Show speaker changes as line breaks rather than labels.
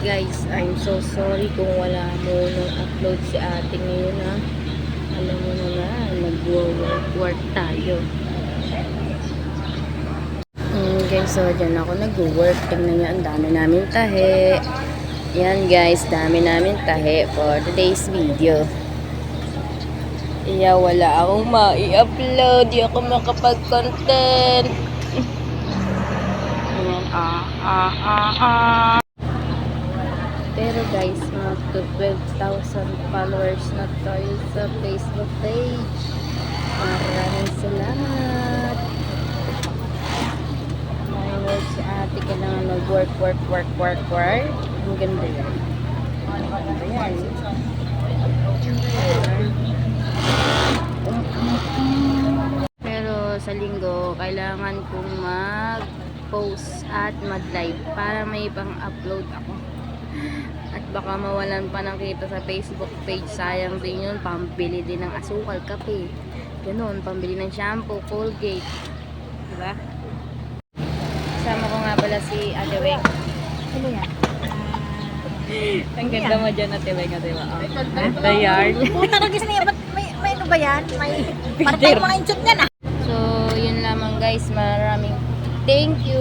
Guys, I'm so sorry kung wala mo nung upload si ate ngayon ha. Alam mo na nga, nag-work tayo. Guys, so dyan ako nag-work. Tingnan nyo, ang dami namin tahe. Yan guys, dami namin tahe for today's video. Iya, wala akong ma-i-upload. Di ako makapag-content. Ayan, Pero guys, mga 12,000 followers na tayo sa Facebook page. Maraming salamat. May work si ate, kailangan mag-work. Ang ganda yan. Ayan. Pero sa linggo, kailangan kong mag-post at mag-live para may pang-upload ako. At baka mawalan pa ng kita sa Facebook page. Sayang din yun. Pambili din ng asukal, kape. Ganun. Pambili ng shampoo, Colgate. Diba? Kasama ko nga pala si Ate Weng. Ano yan? Ang ganda mo dyan, Ate Weng. The yarn.
Puta ka gis niya. May ano ba yan? May parang mga inchot niya na.
So, yun lamang guys. Maraming thank you.